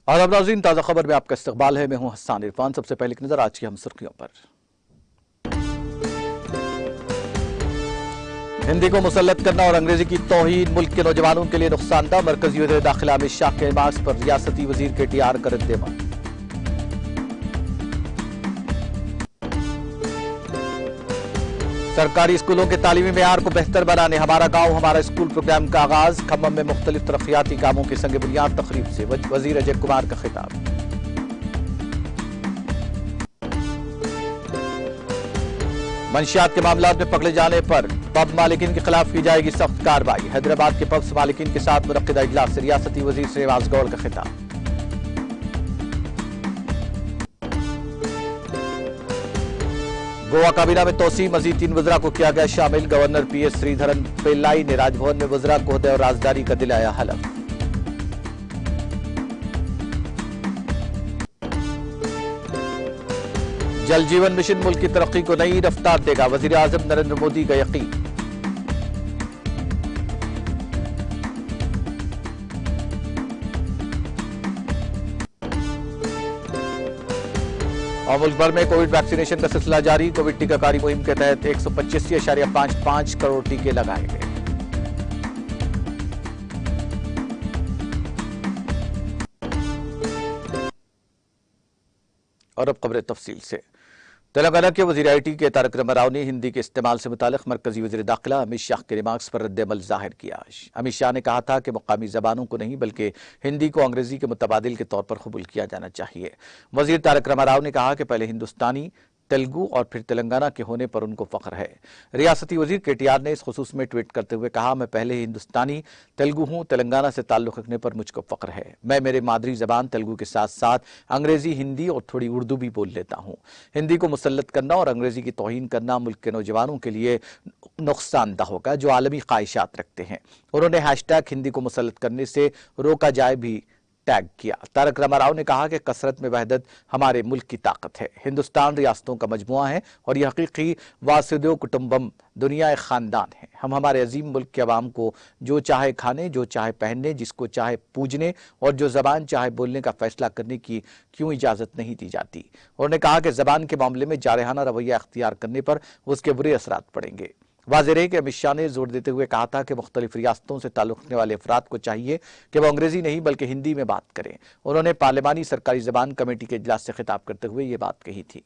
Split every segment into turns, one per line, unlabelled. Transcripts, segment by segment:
और अब नाज़रीन, ताज़ा खबर में आपका इस्तकबाल है। मैं हूं हसन इरफान। सबसे पहले की नजर आज की हम सुर्खियों पर। हिंदी को मुसल्लत करना और अंग्रेजी की तौहीन मुल्क के नौजवानों के लिए नुकसानदा। मरकजी वज़ीर दाखिला अमित शाह के मार्क्स पर रियासती वज़ीर KTR का रद्द-ए-अमल। सरकारी स्कूलों के तालीमी मेयार को बेहतर बनाने हमारा गांव हमारा स्कूल प्रोग्राम का आगाज। खम्मम में मुख्तलिफ तरक्याती कामों की संग बुनियाद तकरीब से वज़ीर अजय कुमार का खिताब। मंशियात के मामलात में पकड़े जाने पर पब मालिकीन के खिलाफ की जाएगी सख्त कार्रवाई। हैदराबाद के पब्स मालिकीन के साथ मुनक्किदा इजलास से रियासती वज़ीर श्रीनिवास गौड़ का खिताब। गोवा काबीना में तोसी, मजीद 3 वज़रा को किया गया शामिल। गवर्नर PS श्रीधरन पिल्लाई ने राजभवन में वज़रा को ओहदे और राजदारी का दिलाया हलफ। जल जीवन मिशन मुल्क की तरक्की को नई रफ्तार देगा, वज़ीर आज़म नरेंद्र मोदी का यकीन। और मुल्क भर में कोविड वैक्सीनेशन का सिलसिला जारी। कोविड टीकाकारी मुहिम के तहत 185.55 करोड़ टीके लगाए गए। और अब खबरें तफसील से। तेलंगाना के वज़ीर IT के तारक रामाराव ने हिंदी के इस्तेमाल से मुतालिक मरकजी वज़ीर दाखिला अमित शाह के रिमार्क्स पर रद्द-ए-अमल जाहिर किया। अमित शाह ने कहा था कि मुकामी ज़बानों को नहीं बल्कि हिंदी को अंग्रेजी के मुतबादिल के तौर पर कबूल किया जाना चाहिए। वज़ीर तारक रामाराव ने कहा कि पहले हिंदुस्तानी, तेलुगु और फिर तेलंगाना के होने पर उनको फख्र है। रियासती वज़ीर KTR ने इस खुसूस में ट्वीट करते हुए कहा, मैं पहले हिंदुस्तानी तेलुगु हूँ, तेलंगाना से ताल्लुक़ रखने पर मुझको फख्र है। मैं मेरे मादरी ज़बान तेलुगु के साथ साथ अंग्रेज़ी, हिंदी और थोड़ी उर्दू भी बोल लेता हूँ। हिंदी को मुसल्लत करना और अंग्रेज़ी की तौहीन करना मुल्क के नौजवानों के लिए नुकसानदा होगा जो आलमी ख्वाहिशात रखते हैं। उन्होंने हैशटैग हिंदी को मुसल्लत करने से रोका जाए भी टैग किया। तारक रामाराव ने कहा कि कसरत में वहदत हमारे मुल्क की ताकत है। हिंदुस्तान रियासतों का मजमुआ है और यह हकीकी वासुदेव कुटुंबम दुनिया एक खानदान है। हम हमारे अजीम मुल्क के अवाम को जो चाहे खाने, जो चाहे पहनने, जिसको चाहे पूजने और जो ज़बान चाहे बोलने का फैसला करने की क्यों इजाज़त नहीं दी जाती। उन्होंने कहा कि ज़बान के मामले में जारहाना रवैया अख्तियार करने पर उसके बुरे असरात पड़ेंगे। वाज़ेह है कि अमित शाह ने जोर देते हुए कहा था कि मुख्तलिफ रियासतों से ताल्लुक़ रखने वाले अफराद को चाहिए कि वह अंग्रेजी नहीं बल्कि हिंदी में बात करें। उन्होंने पार्लिमानी सरकारी ज़बान कमेटी के इजलास से खिताब करते हुए ये बात कही थी।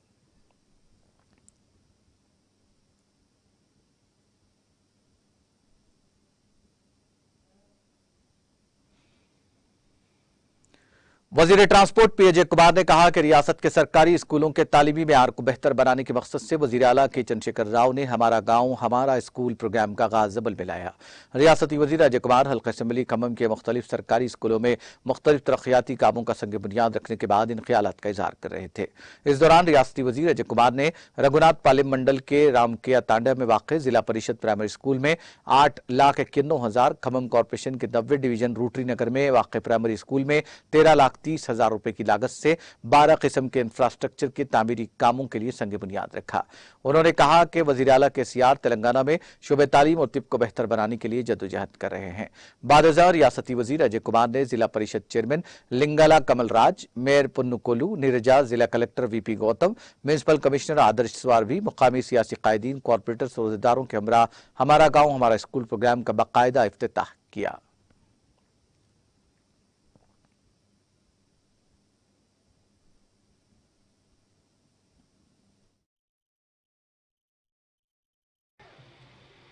वज़ीर ट्रांसपोर्ट P अजय कुमार ने कहा कि रियासत के सरकारी स्कूलों के तालीमी मेयार को बेहतर बनाने के मकसद से वज़ीर आला के चंद्रशेखर राव ने हमारा गांव हमारा स्कूल प्रोग्राम का आगाज अमल में लाया। रियासती वज़ीर अजय कुमार हल्का असम्बली खम्मम के मुख्तलिफ सरकारी स्कूलों में मुख्तलिफ तरक्याती कामों का संग बुनियाद रखने के बाद इन ख्यालात का इजहार कर रहे थे। इस दौरान रियासती वज़ीर अजय कुमार ने रघुनाथ पालिम मंडल के रामकिया तांडा में वाक़ जिला परिषद प्राइमरी स्कूल में 8,91,000, खम्मम कॉरपोरेशन के 90 डिवीजन रूटरी नगर में वाक़ प्राइमरी स्कूल में 13,30,000 रुपए की लागत से 12 किस्म के इंफ्रास्ट्रक्चर के तामीरी कामों के लिए संग बुनियाद रखा। उन्होंने कहा कि वज़ीर आला KCR तेलंगाना में शोबे तालीम और तिब को बेहतर बनाने के लिए जदोजहद कर रहे हैं। बाद रियासती वज़ीर अजय कुमार ने जिला परिषद चेयरमैन लिंगाला कमल राज, मेयर पुन्नुकोलू नीरजा, जिला collector VP Gautam, municipal commissioner Adarsh Swarvi, मुकामी सियासी कायदीन, कॉरपोरेटर्स, रोजेदारों के हमरा हमारा गांव हमारा स्कूल प्रोग्राम का बाकायदा इफ्तिताह किया।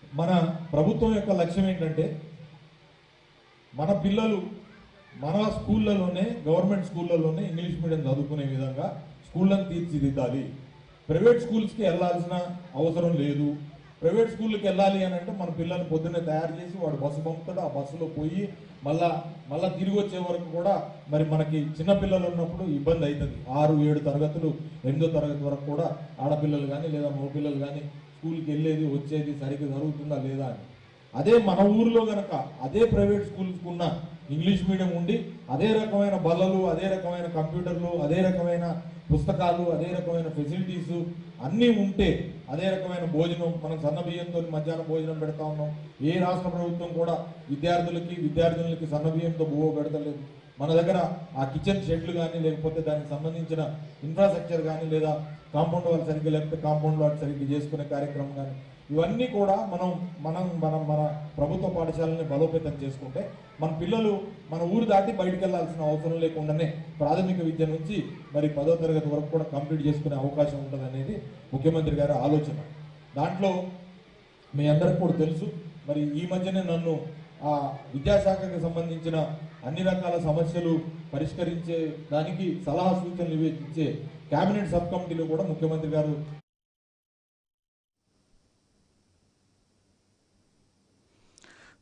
మన ప్రభుత్వం యొక్క లక్ష్యం ఏంటంటే మన పిల్లలు మన స్కూళ్ళలోనే, గవర్నమెంట్ స్కూళ్ళలోనే ఇంగ్లీష్ మీడియం చదువుకునే విధంగా స్కూళ్ళను తీర్చిదిద్దాలి. ప్రైవేట్ స్కూల్స్కి వెళ్ళాల్సిన అవసరం లేదు. ప్రైవేట్ స్కూల్కి వెళ్ళాలి అని అంటే మన పిల్లల్ని పొద్దున్నే తయారు చేసి వాడు బస్సు పంపుతాడు, ఆ బస్సులో పోయి మళ్ళా తిరిగి వచ్చే వరకు కూడా మరి మనకి చిన్నపిల్లలు ఉన్నప్పుడు ఇబ్బంది అవుతుంది. 6-7 తరగతులు, 8వ తరగతి వరకు కూడా ఆడపిల్లలు కానీ లేదా మగపిల్లలు కానీ స్కూల్కి వెళ్ళేది వచ్చేది సరిగ్గా జరుగుతుందా లేదా అని. అదే మన ఊరిలో గనక అదే ప్రైవేట్ స్కూల్స్కి ఉన్న ఇంగ్లీష్ మీడియం ఉండి అదే రకమైన బల్లలు, అదే రకమైన కంప్యూటర్లు, అదే రకమైన పుస్తకాలు, అదే రకమైన ఫెసిలిటీస్ అన్నీ ఉంటే, అదే రకమైన భోజనం, మనం సన్న బియ్యంతో మధ్యాహ్నం భోజనం పెడతా ఉన్నాం. ఏ రాష్ట్ర ప్రభుత్వం కూడా విద్యార్థులకి సన్న బియ్యంతో బువ్వ పెడతలేదు. మన దగ్గర ఆ కిచెన్ షెడ్లు కానీ లేకపోతే దానికి సంబంధించిన ఇన్ఫ్రాస్ట్రక్చర్ కానీ లేదా కాంపౌండ్ వాళ్ళు సరిగ్గా లేకపోతే కాంపౌండ్ వాళ్ళు సరిగ్గా చేసుకునే కార్యక్రమం కానీ ఇవన్నీ కూడా మన ప్రభుత్వ పాఠశాలని బలోపేతం చేసుకుంటే మన పిల్లలు మన ఊరు దాటి బయటికి వెళ్ళాల్సిన అవసరం లేకుండానే ప్రాథమిక విద్య నుంచి మరి 10వ తరగతి వరకు కూడా కంప్లీట్ చేసుకునే అవకాశం ఉంటుంది అనేది ముఖ్యమంత్రి గారి ఆలోచన. దాంట్లో మీ అందరికీ కూడా తెలుసు, మరి ఈ మధ్యనే నన్ను ఆ విద్యాశాఖకి సంబంధించిన అన్ని రకాల సమస్యలు పరిష్కరించే దానికి సలహా సూచనలు ఇచ్చే కేబినెట్ సబ్ కమిటీలో కూడా ముఖ్యమంత్రి గారు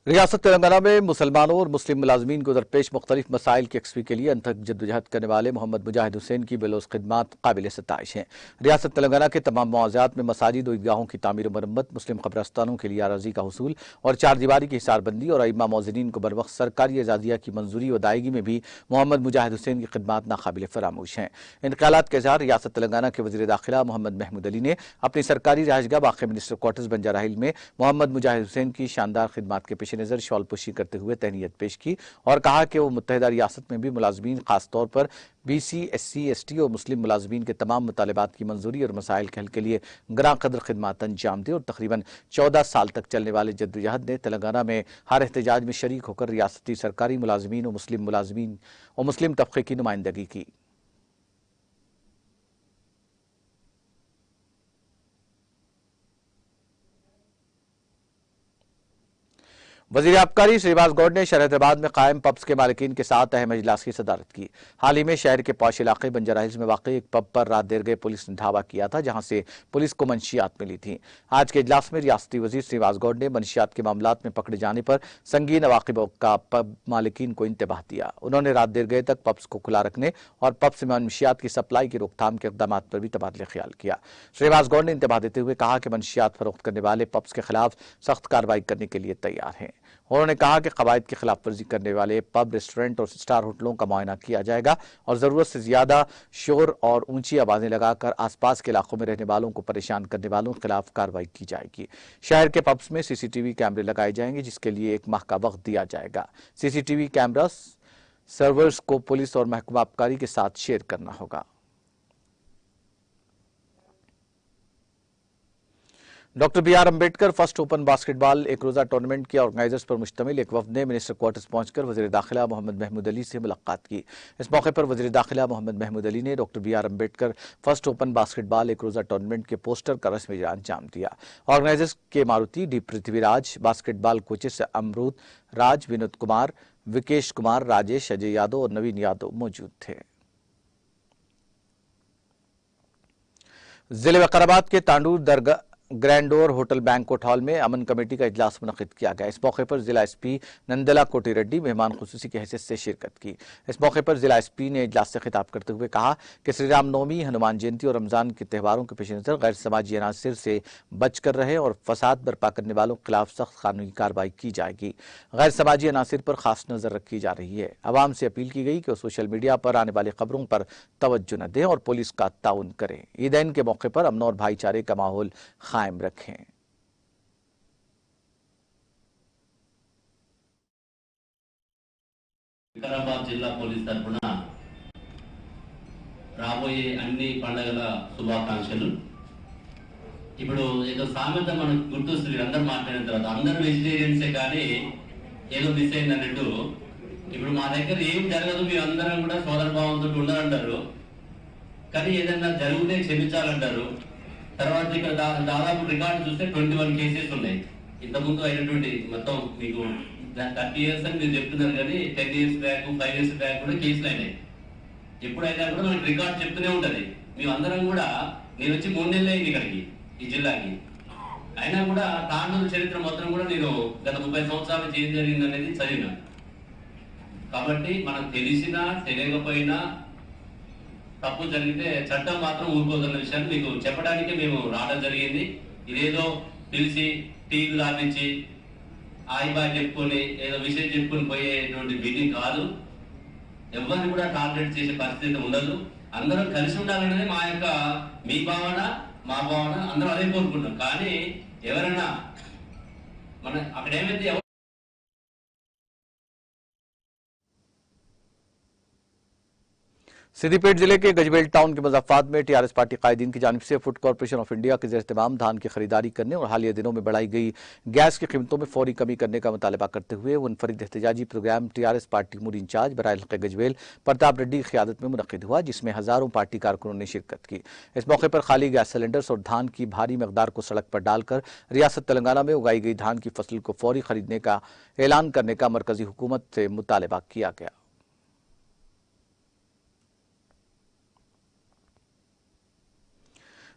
रियासत तेलंगाना में मुसलमानों और मुस्लिम मुलाजमीन को दरपेश मुख्तलिफ मसाइल की यकसवी के लिए अनथक जद्दोजहद करने वाले मोहम्मद मुजाहिद हुसैन की बेलोस खिदमात काबिल सताइश हैं। रियासत तेलंगाना के तमाम मुआवजात में मसाजिद और ईदगाहों की तामीर मरम्मत, मुस्लिम कब्रस्तानों के लिए अराजी का हसूल और चार दीवारी की हिसारबंदी और अइम्मा मौज़िनीन को बरवक्त सरकारी एजाजिया की मंजूरी व अदायगी में भी मोहम्मद मुजाहिद हुसैन की खिदमात नाकाबिल फरामोश हैं। इनक़ालात के इज़हार रियासत तेलंगाना के वज़ीर दाखिला मोहम्मद महमूद अली ने अपनी सरकारी रहायशगाह वाक़ई मिनिस्टर क्वार्टर्स बंजारा हिल में मोहम्मद मुजाहिद हुसैन की शानदार खिदमात के पेश नज़र शॉलपुशी करते हुए तहनीयत पेश की और कहा कि वो मुत्तहिदा रियासत में भी मुलाजमीन खासतौर पर BC, SC, ST और मुस्लिम मुलाजमीन के तमाम मुतालबात की मंजूरी और मसाइल के हल के लिए ग्रां कदर खिदमात अंजाम दे और तकरीबन 14 साल तक चलने वाले जद्दोजहद ने तेलंगाना में हर एहतजाज में शरीक होकर रियासती सरकारी मुलाजमीन और मुस्लिम तबके की नुमाइंदगी की। वज़ीर आबकारी श्रीनिवास गौड़ ने शहर हैदराबाद में कायम पब्स के मालिकीन के साथ अहम इजलास की सदारत की। हाल ही में शहर के पौश इलाके बंजारा हिल्स में वाक़ एक पब पर रात देर गए पुलिस ने धावा किया था, जहां से पुलिस को मंशियात मिली थी। आज के इजलास में रियासती वज़ीर श्रीनिवास गौड़ ने मंशियात के मामलात में पकड़े जाने पर संगीन अवाक़िब का पब मालिकीन को इंतबाह दिया। उन्होंने रात देर गए तक पब्स को खुला रखने और पब्स में मंशियात की सप्लाई की रोकथाम के इक़दाम पर भी तबादले ख्याल किया। श्रीनिवास गौड़ ने इंतबाह देते हुए कहा कि मंशियात फरोख्त करने वाले पब्स के खिलाफ सख्त कार्रवाई करने के लिए तैयार हैं। उन्होंने कहा कि कवायद की खिलाफ वर्जी करने वाले पब, रेस्टोरेंट और स्टार होटलों का मुआयना किया जाएगा और जरूरत से ज्यादा शोर और ऊंची आवाजें लगाकर आसपास के इलाकों में रहने वालों को परेशान करने वालों के खिलाफ कार्रवाई की जाएगी। शहर के पब्स में CCTV कैमरे लगाए जाएंगे, जिसके लिए 1 माह का वक्त दिया जाएगा। CCTV कैमरा सर्वर्स को पुलिस और महकमा आबकारी के साथ शेयर करना होगा। Doctor BR Ambedkar first open basketball एक रोजा टूर्नामेंट के ऑर्गेनाइजर्स पर मुश्तमिल एक वफद ने मिनिस्टर क्वार्टर्स पहुंचकर वज़ीर दाखिला मोहम्मद महमूद अली से मुलाकात की। इस मौके पर वज़ीर दाखिला मोहम्मद महमूद अली ने doctor BR Ambedkar first open basketball एक रोजा टूर्नामेंट के पोस्टर का रस्मी अंजाम दिया। ऑर्गेनाइजर्स के Maruti D Prithviraj, basketball coaches अमरूद राज, विनोद कुमार, विकेश कुमार, राजेश, अजय यादव और नवीन यादव मौजूद थे। जिले वकाराबाद के तांडूर दरगाह ग्रैंडोर होटल बैंक्वेट हॉल में अमन कमेटी का इजलास मुनक़िद किया गया। इस मौके पर जिला SP नंदला कोटी रेड्डी मेहमान खुसूसी की हैसियत से शिरकत की। इस मौके पर जिला SP ने इजलास से खिताब करते हुए कहा कि श्री राम नवमी, हनुमान जयंती और रमजान के त्योहारों के पेश नज़र गैर समाजी अनासर से बचकर रहे और फसाद बर्पा करने वालों के खिलाफ सख्त कानूनी कार्रवाई की जाएगी। गैर समाजी अनासर पर खास नजर रखी जा रही है। आवाम से अपील की गई कि वो सोशल मीडिया पर आने वाली खबरों पर तवज्जो न दें और पुलिस का ताउन करें। ईदैन के मौके पर अमन और भाईचारे का माहौल कायम रखें।
వికారాబాద్ జిల్లా పోలీస్ తరఫున రాబోయే అన్ని పండుగల శుభాకాంక్షలు. ఇప్పుడు ఏదో సామెత మనకు గుర్తొస్తుంది, అందరూ మాట్లాడిన తర్వాత అందరూ వెజిటేరియన్సే కానీ ఏదో మిస్ అయింది అన్నట్టు. ఇప్పుడు మా దగ్గర ఏం జరగదు, మీ అందరం కూడా సోదర భావంతో ఉండాలంటారు, కానీ ఏదైనా జరిగితే క్షమించాలంటారు. తర్వాత ఇక్కడ దాదాపు రికార్డు చూస్తే 21 కేసెస్ ఉన్నాయి. ఇంతకుముందు అయినటువంటి మొత్తం మీకు 30 years అని మీరు చెప్తున్నారు, కానీ 10 years బ్యాక్ 5 years బ్యాక్ కూడా కేసులు అయినాయి. ఎప్పుడైనా కూడా మనకి రికార్డు చెప్తూనే ఉంటది. మేమందరం కూడా నేను వచ్చి 3 నెలలు అయింది ఇక్కడికి ఈ జిల్లాకి, అయినా కూడా తాండూరు చరిత్ర మొత్తం కూడా నేను గత 30 సంవత్సరాలు ఏం జరిగింది అనేది చదివినా. కాబట్టి మనకు తెలిసినా తెలియకపోయినా తప్పు జరిగితే చట్టం మాత్రం ఊరుకోదన్న విషయాన్ని మీకు చెప్పడానికే మేము రావడం జరిగింది. ఇదేదో పిలిచి టీలు తాపించి ఆయిబాయ్ చెప్పుకొని ఏదో విషయం చెప్పుకొని పోయేటువంటి మీటింగ్ కాదు. ఎవరిని కూడా టార్గెట్ చేసే పరిస్థితి ఉండదు. అందరం కలిసి ఉండాలనేది మా యొక్క మీ భావన, మా భావన, అందరం అదే కోరుకుంటాం. కానీ ఎవరైనా మన అక్కడ ఏమైతే
सिद्दीपेट जिले के गजबेल टाउन के मुजफ्फराबाद में टीआरएस पार्टी कायदीन की जानिब से फूड कॉर्पोरेशन ऑफ इंडिया के ज़ेर-ए-इत्तेमाम धान की खरीदारी करने और हालिया दिनों में बढ़ाई गई गैस की कीमतों में फौरी कमी करने का मुतालबा करते हुए मुनफरिद एहतजाजी प्रोग्राम टीआरएस पार्टी अमूरी इंचार्ज बराए हल्के गजबेल प्रताप रेड्डी की क़यादत में मुनक़िद हुआ, जिसमें हज़ारों पार्टी कारकुनों ने शिरकत की। इस मौके पर खाली गैस सिलेंडर्स और धान की भारी मकदार को सड़क पर डालकर रियासत तेलंगाना में उगाई गई धान की फसल को फौरी खरीदने का ऐलान करने का मरकजी हुकूमत से मुतालबा किया गया।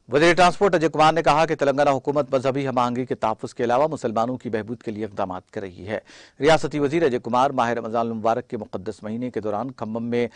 वज़ीर ट्रांसपोर्ट अजय कुमार ने कहा कि तेलंगाना हुकूमत मजहबी हम आहंगी के तहफ़्फ़ुज़ के अलावा मुसलमानों की बहबूद के लिए इक़दाम कर रही है। रियासती वज़ीर अजय कुमार माह रमज़ान मुबारक के मुक़द्दस महीने के दौरान खम्मम में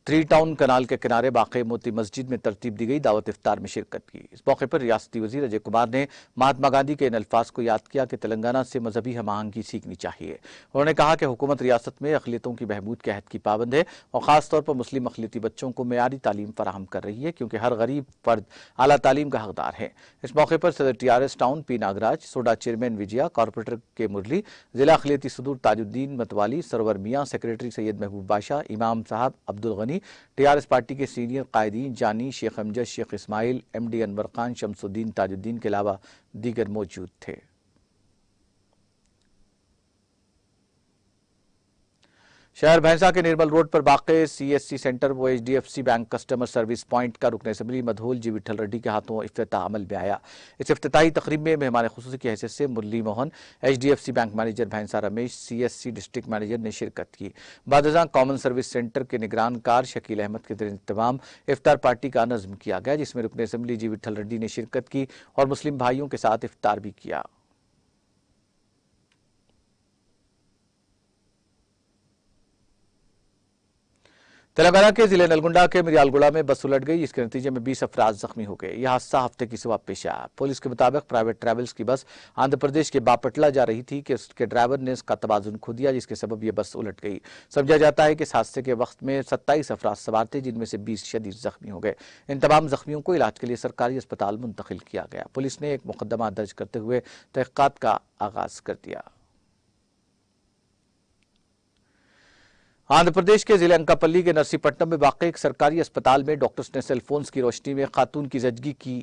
3 टाउन कनाल के किनारे वाक़े मोती मस्जिद में तरतीब दी गई दावत इफ्तार में शिरकत की। इस मौके पर रियासती वज़ीर अजय कुमार ने महात्मा गांधी के इन अल्फाज को याद किया कि तेलंगाना से मजहबी हम आहंगी सीखनी चाहिए। उन्होंने कहा कि हुकूमत रियासत में अक़लियतों की बहबूद के अहद की पाबंद है और ख़ास तौर पर मुस्लिम अक़लियती बच्चों को मेयारी तालीम फराहम कर रही है, क्योंकि हर गरीब फ़र्द आला तालीम का हकदार है। इस मौके पर सदर टीआरएस टाउन पी नागराज, सोडा chairman Vijaya, corporator K Murali, जिला अक़लियती सदूर ताजुद्दीन मतवाली, सरवर मियाँ, सेक्रेटरी सैयद महबूब बादशाह, इमाम साहब अब्दुल गनी, टीआरएस पार्टी के सीनियर कायदीन जानी, शेख अमजद, शेख इस्माइल, एमडी अनवर खान, शमसुद्दीन ताजुद्दीन के अलावा दीगर मौजूद थे। शहर भैंसा के निर्मल रोड पर वाक़े सीएससी सेंटर व HDFC bank customer service point का रुकन असम्बली मधोल जी विठल रेड्डी के हाथों इफ्तिताह अमल में आया। इस इफ्तिताही तकरीब में मेहमान खुसूसी की हैसियत से मुरली मोहन, एचडीएफसी बैंक मैनेजर भैंसा रमेश, सीएससी डिस्ट्रिक्ट मैनेजर ने शिरकत की। बादशाह कॉमन सर्विस सेंटर के निगरान कार शकील अहमद के इंतजाम इफ्तार पार्टी का नज़्म किया गया, जिसमें रुकन असम्बली जी विठल रेड्डी ने शिरकत की और मुस्लिम भाइयों के साथ इफ्तार भी किया। तेलंगाना के जिले नलगुंडा के मिरियालगुड़ा में बस उलट गई, जिसके नतीजे में 20 अफराद जख्मी हो गए। यह हादसा हफ्ते की सुबह पेश आया। पुलिस के मुताबिक प्राइवेट ट्रैवल्स की बस आंध्र प्रदेश के बापटला जा रही थी कि उसके ड्राइवर ने इसका तवाजुन खो दिया, जिसके सबब यह बस उलट गई। समझा जाता है कि इस हादसे के वक्त में 27 अफराद सवार थे, जिनमें से 20 शदीद जख्मी हो गए। इन तमाम जख्मियों को इलाज के लिए सरकारी अस्पताल मुंतकिल किया गया। पुलिस ने एक मुकदमा दर्ज करते हुए तहक़ीक़ात का आगाज कर दिया। आंध्र प्रदेश के जिले अंकापल्ली के नरसीपट्टनम में वाक़ एक सरकारी अस्पताल में डॉक्टर्स ने सेलफोन्स की रोशनी में खातून की जजगी की,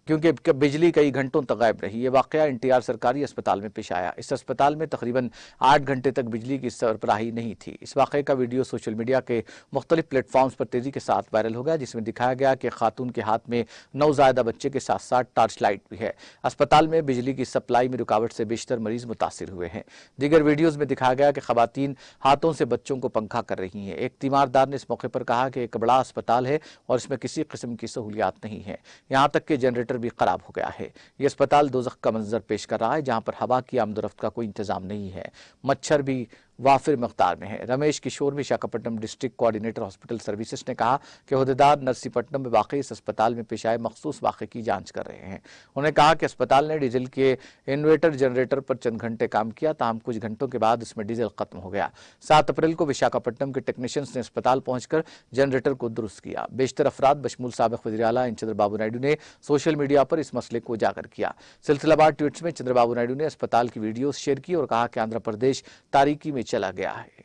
क्योंकि बिजली कई घंटों तक गायब रही। यह वाक़या एनटीआर सरकारी अस्पताल में पेश आया। इस अस्पताल में तकरीबन 8 घंटे तक बिजली की सरबराही नहीं थी। इस वाक़े का वीडियो सोशल मीडिया के मुख्तलिफ प्लेटफॉर्म्स पर तेज़ी के साथ वायरल हो गया, जिसमें दिखाया गया कि खातून के हाथ में नवज़ायदा बच्चे के साथ साथ टार्च लाइट भी है। अस्पताल में बिजली की सप्लाई में रुकावट से बेशतर मरीज मुतासिर हुए हैं। दीगर वीडियोज़ में दिखाया गया कि खवातीन हाथों से बच्चों को पंखा कर रही हैं। एक तीमारदार ने इस मौके पर कहा कि एक बड़ा अस्पताल है और इसमें किसी किस्म की सहूलियात नहीं है, यहाँ तक कि जनरेटर भी खराब हो गया है। यह अस्पताल दोज़ख का मंजर पेश कर रहा है, जहां पर हवा की आमदोरफ्त का कोई इंतजाम नहीं है। मच्छर भी वाफिर मकदार में है। Ramesh Kishore, Visakhapatnam district coordinator hospital services ने कहा कि ओहदेदार नरसीपट्टनम में वाक़ई इस अस्पताल में पेश आए मखसूस वाक़े की जांच कर रहे हैं। उन्होंने कहा कि अस्पताल ने डीजल के इन्वर्टर जनरेटर पर चंद घंटे काम किया, ताहम कुछ घंटों के बाद इसमें डीजल खत्म हो गया। 7 अप्रैल को विशाखापट्टनम के टेक्नीशियंस ने अस्पताल पहुंचकर जनरेटर को दुरुस्त किया। बेशतर अफराद बशमूल साबिक़ वज़ीर आला चंद्रबाबू नायडू ने सोशल मीडिया पर इस मसले को उजागर किया। सिलसिलावार ट्वीट्स में चंद्रबाबू नायडू ने अस्पताल की वीडियो शेयर की और कहा कि आंध्र प्रदेश तारीकी में चला गया है।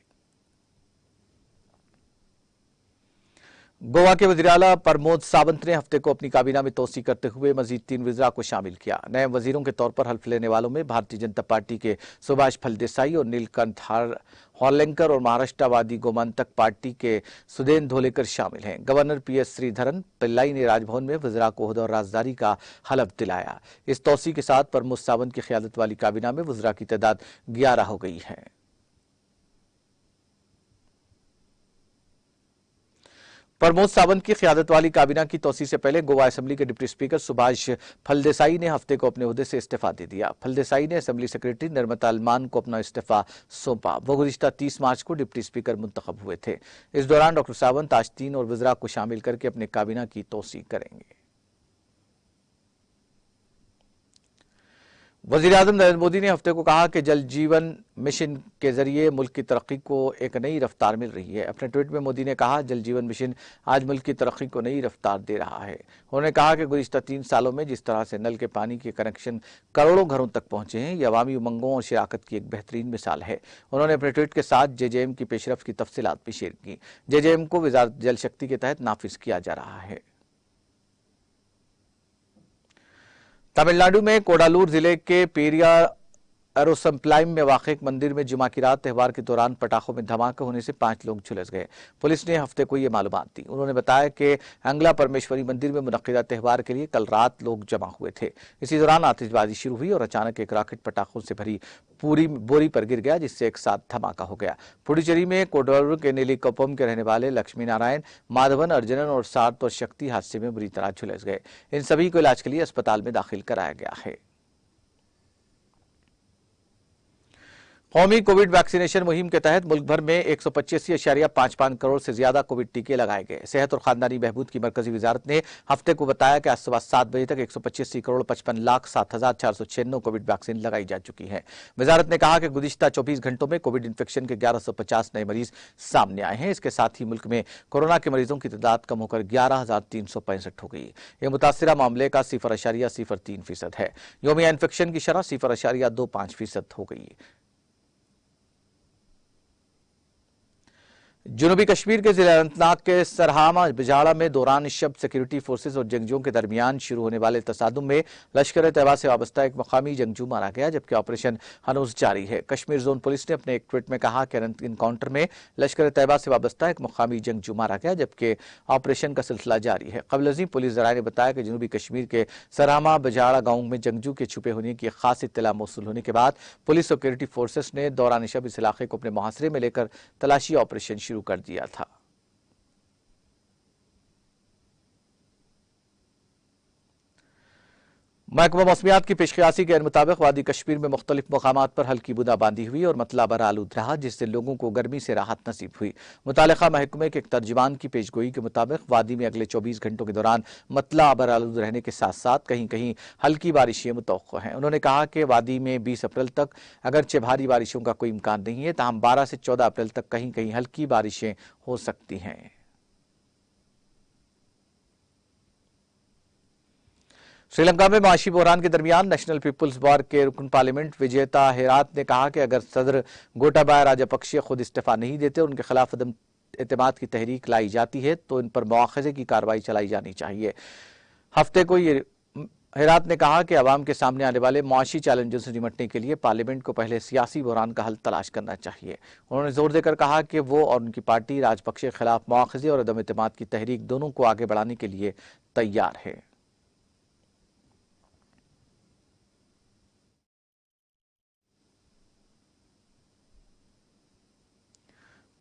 गोवा के वज़ीर आला प्रमोद सावंत ने हफ्ते को अपनी काबीना में तोसी करते हुए मजीद 3 वज़ीरा को शामिल किया। नए वजीरों के तौर पर हल्फ लेने वालों में भारतीय जनता पार्टी के सुभाष फलदेसाई और नीलकंठ हॉर्लेंकर और महाराष्ट्रवादी गोमांतक पार्टी के सुदेन धोलेकर शामिल हैं। गवर्नर पीएस श्रीधरन पिल्लाई ने राजभवन में वज़ीरा को ओहदा और राजदारी का हलफ दिलाया। इस तोसी के साथ प्रमोद सावंत की क़यादत वाली काबीना में वज़ीरा की तादाद 11 हो गई है। प्रमोद सावंत की क़यादत वाली काबीना की तोसी से पहले गोवा असेंबली के डिप्टी स्पीकर सुभाष फलदेसाई ने हफ्ते को अपने ओहदे से इस्तीफा दे दिया। फलदेसाई ने असेंबली सेक्रेटरी निर्मता अलमान को अपना इस्तीफा सौंपा। वो गुज़िश्ता 30 मार्च को डिप्टी स्पीकर मुंतखब हुए थे। इस दौरान डॉक्टर सावंत आज 3 और वज़ीरा को शामिल करके अपने काबीना की तोसी करेंगे। वज़ीर-ए-आज़म नरेंद्र मोदी ने हफ्ते को कहा कि जल जीवन मिशन के जरिए मुल्क की तरक्की को एक नई रफ्तार मिल रही है। अपने ट्वीट में मोदी ने कहा, जल जीवन मिशन आज मुल्क की तरक्की को नई रफ्तार दे रहा है। उन्होंने कहा कि गुज़िश्ता 3 सालों में जिस तरह से नल के पानी के कनेक्शन करोड़ों घरों तक पहुंचे हैं, ये अवामी उमंगों और शराकत की एक बेहतरीन मिसाल है। उन्होंने अपने ट्वीट के साथ जेजेएम की पेशरफ की तफसीलात भी शेयर की। जेजेएम को वज़ारत जल शक्ति के तहत नाफिज किया जा रहा है। तमिलनाडु में कोडालूर जिले के पेरिया एरोसम्प्लाइम में वाक़ एक मंदिर में जुमा की रात त्यौहार के दौरान पटाखों में धमाका होने से 5 लोग झुलस गए। पुलिस ने हफ्ते को ये मालूमात दी। उन्होंने बताया कि अंगला परमेश्वरी मंदिर में मुनक्किदा त्यौहार के लिए कल रात लोग जमा हुए थे। इसी दौरान आतिशबाजी शुरू हुई और अचानक एक रॉकेट पटाखों से भरी पूरी बोरी पर गिर गया, जिससे एक साथ धमाका हो गया। पुडुचेरी में कोडालूर के नेलिकोपम के रहने वाले लक्ष्मी नारायण, माधवन, अर्जुनन और सार्थ और शक्ति हादसे में बुरी तरह झुलस गए। इन सभी को इलाज के लिए अस्पताल में दाखिल कराया गया है। कौमी कोविड वैक्सीनेशन मुहिम के तहत मुल्क भर में 185.55 करोड़ से ज्यादा कोविड टीके लगाए गए। सेहत और खानदानी बहबूद की मरकजी वजारत ने हफ्ते को बताया कि आज सुबह 7 बजे तक 185 करोड़ 55 लाख 7,496 कोविड वैक्सीन लगाई जा चुकी है। वजारत ने कहा कि गुज़िश्ता 24 घंटों में कोविड इन्फेक्शन के 1150 नए मरीज सामने आए हैं। इसके साथ ही मुल्क में कोरोना के मरीजों की तादाद कम होकर 11,365 हो गई। यह मुतासिरा मामले का 0.03% है। योमिया इन्फेक्शन की शरह 0.25% हो गई। जनूबी कश्मीर के जिला अनंतनाग के सरहामा बिजाड़ा में दौरान शब सिक्योरिटी फोर्सेज और जंगजुओं के दरमियान शुरू होने वाले तसादुम में लश्कर तैयबा से वाबस्ता एक मकामी जंगजू मारा गया, जबकि ऑपरेशन हनूज जारी है। कश्मीर जोन पुलिस ने अपने एक ट्वीट में कहा कि इनकाउंटर में लश्कर तैयबा से वाबस्ता एक मकामी जंगजू मारा गया, जबकि ऑपरेशन का सिलसिला जारी है। कबल अज़ीं पुलिस ज़राए ने बताया कि जनूबी कश्मीर के सरहामा बिजाड़ा गांव में जंगजू के छुपे होने की खास इत्तला मौसूल होने के बाद पुलिस सिक्योरिटी फोर्सेज ने दौरान शब इस इलाके को अपने मुहासरे में लेकर तलाशी ऑपरेशन शुरू कर दिया था। महकमा मौसमियात की पेशकयासी के मुताबिक वादी कश्मीर में मुख्तलिफ मकामात पर हल्की बूंदाबांदी हुई और मतला बरालूद रहा, जिससे लोगों को गर्मी से राहत नसीब हुई। मुतालिका महकमे के एक तर्जुमान की पेशगोई के मुताबिक वादी में अगले 24 घंटों के दौरान मतला बरालूद रहने के साथ साथ कहीं कहीं हल्की बारिशें मुतवक्को हैं। उन्होंने कहा कि वादी में 20 अप्रैल तक अगरचे भारी बारिशों का कोई इम्कान नहीं है, ताहम 12 से 14 अप्रैल तक कहीं कहीं हल्की बारिशें हो सकती हैं। श्रीलंका में माशी बहरान के दरमियान नेशनल पीपुल्स वार के रुकन पार्लियामेंट विजेता हेरात ने कहा कि अगर सदर गोटाबाया राजपक्षे खुद इस्तीफा नहीं देते और उनके खिलाफ अदम एतमाद की तहरीक लाई जाती है तो इन पर मुआखजे की कार्रवाई चलाई जानी चाहिए। हफ्ते को ये हेरात ने कहा कि अवाम के सामने आने वाले मुआशी चैलेंजों से निपटने के लिए पार्लियामेंट को पहले सियासी बहरान का हल तलाश करना चाहिए। उन्होंने जोर देकर कहा कि वो और उनकी पार्टी राजपक्षे के खिलाफ मुआखजे और अदम एतमाद की तहरीक दोनों को आगे बढ़ाने के लिए तैयार है।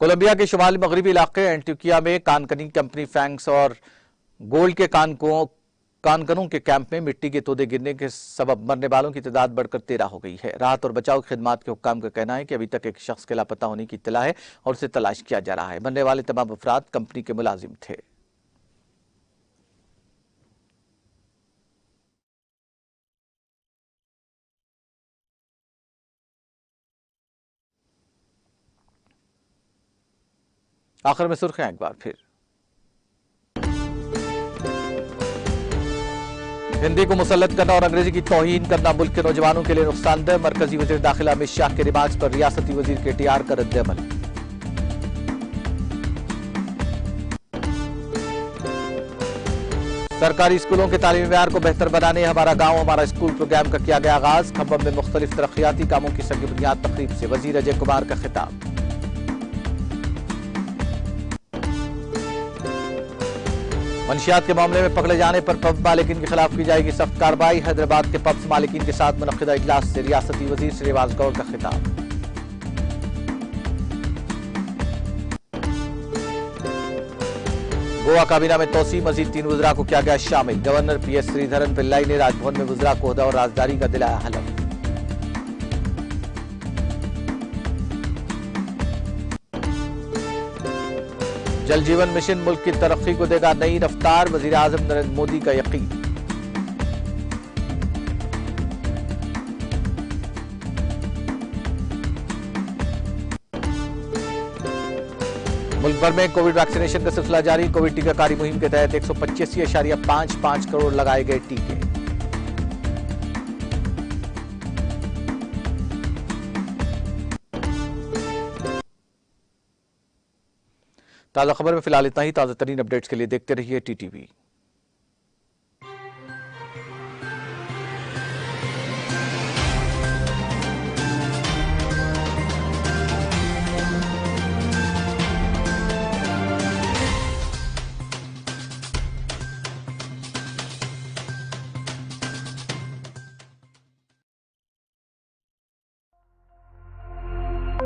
कोलंबिया के शुमाली मगरबी इलाके एंटियोकिया में कानकनी कंपनी फैंक्स और गोल्ड के कानकनों के कैंप में मिट्टी के तोदे गिरने के सबब मरने वालों की तादाद बढ़कर 13 हो गई है। राहत और बचाव खिदमात के हुक्काम का कहना है कि अभी तक एक शख्स के लापता होने की इत्तला है और उसे तलाश किया जा रहा है। मरने वाले तमाम अफराद कंपनी के मुलाजिम थे। आखिर में सुर्खियां एक बार फिर। हिंदी को मुसल्लत करना और अंग्रेजी की तौहीन करना मुल्क के नौजवानों के लिए नुकसानदेह। मरकजी वजीर दाखिला अमित शाह के रिमार्क्स पर रियासती वजीर KTR का रद्द-ए-अमल। सरकारी स्कूलों के तालीमी मेयार को बेहतर बनाने हमारा गांव हमारा स्कूल प्रोग्राम का किया गया आगाज। खम्भम में मुख्तलिफ तरक्याती कामों की सगी बुनियाद तकरीब से वजीर अजय कुमार का खिताब। मंशियात के मामले में पकड़े जाने पर पब मालिकीन के खिलाफ की जाएगी सख्त कार्रवाई। हैदराबाद के पब्स मालिकीन के साथ मुनक्किदा इजलास से रियासती वजीर श्रीनिवास गौड़ का खिताब। गोवा काबीना में तोसी, मजीद 3 वज़रा को किया गया शामिल। गवर्नर PS श्रीधरन पिल्लाई ने राजभवन में वज़रा को ओहदा और राजदारी का दिलाया हलफ। जल जीवन मिशन मुल्क की तरक्की को देगा नई रफ्तार, वजीर आजम नरेंद्र मोदी का यकीन। मुल्क भर में कोविड वैक्सीनेशन का सिलसिला जारी। कोविड टीकाकारी मुहिम के तहत 125.55 करोड़ लगाए गए टीके। ताज़ा खबर में फिलहाल इतना ही। ताज़ा तरीन अपडेट्स के लिए देखते रहिए टीटीवी।